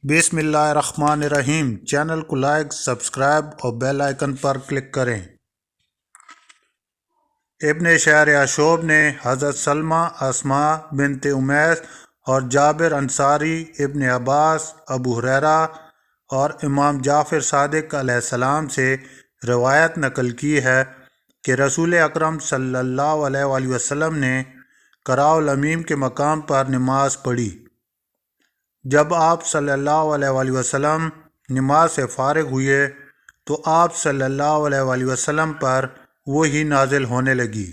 بسم اللہ الرحمن الرحیم۔ چینل کو لائک، سبسکرائب اور بیل آئیکن پر کلک کریں۔ ابن شہر یعشوب نے حضرت سلمہ، اسماء بنت امیس اور جابر انصاری، ابن عباس، ابو ہریرہ اور امام جعفر صادق علیہ السلام سے روایت نقل کی ہے کہ رسول اکرم صلی اللہ علیہ وآلہ وسلم نے قراء الامیم کے مقام پر نماز پڑھی۔ جب آپ صلی اللہ علیہ وآلہ وسلم نماز سے فارغ ہوئے تو آپ صلی اللہ علیہ وآلہ وسلم پر وحی نازل ہونے لگی۔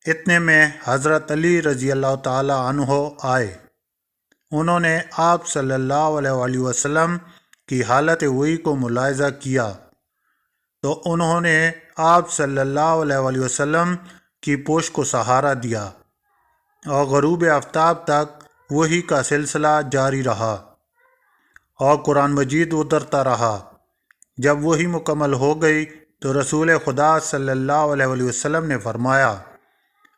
اتنے میں حضرت علی رضی اللہ تعالی عنہ آئے۔ انہوں نے آپ صلی اللہ علیہ وآلہ وسلم کی حالت وحی کو ملاحظہ کیا تو انہوں نے آپ صلی اللہ علیہ وآلہ وسلم کی پشت کو سہارا دیا اور غروب آفتاب تک وحی کا سلسلہ جاری رہا اور قرآن مجید اترتا رہا۔ جب وحی مکمل ہو گئی تو رسول خدا صلی اللہ علیہ وآلہ وسلم نے فرمایا،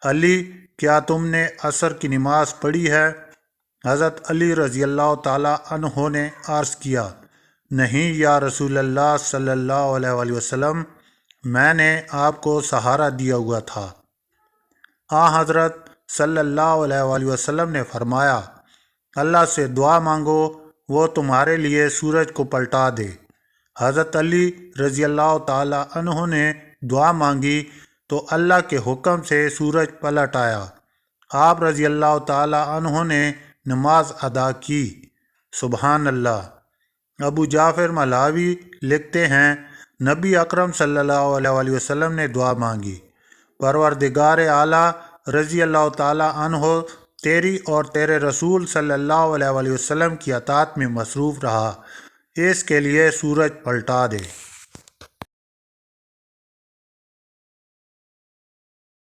علی، کیا تم نے عصر کی نماز پڑھی ہے؟ حضرت علی رضی اللہ تعالی عنہ نے عرض کیا، نہیں یا رسول اللہ صلی اللہ علیہ وآلہ وسلم، میں نے آپ کو سہارا دیا ہوا تھا۔ حضرت صلی اللہ علیہ وآلہ وسلم نے فرمایا، اللہ سے دعا مانگو، وہ تمہارے لیے سورج کو پلٹا دے۔ حضرت علی رضی اللہ تعالی عنہ نے دعا مانگی تو اللہ کے حکم سے سورج پلٹ آیا۔ آپ رضی اللہ تعالی عنہ نے نماز ادا کی۔ سبحان اللہ۔ ابو جعفر ملاوی لکھتے ہیں، نبی اکرم صلی اللہ علیہ وآلہ وسلم نے دعا مانگی، پروردگار اعلیٰ رضی اللہ تعالی عنہ تیری اور تیرے رسول صلی اللہ علیہ وآلہ وسلم کی اطاعت میں مصروف رہا، اس کے لیے سورج پلٹا دے۔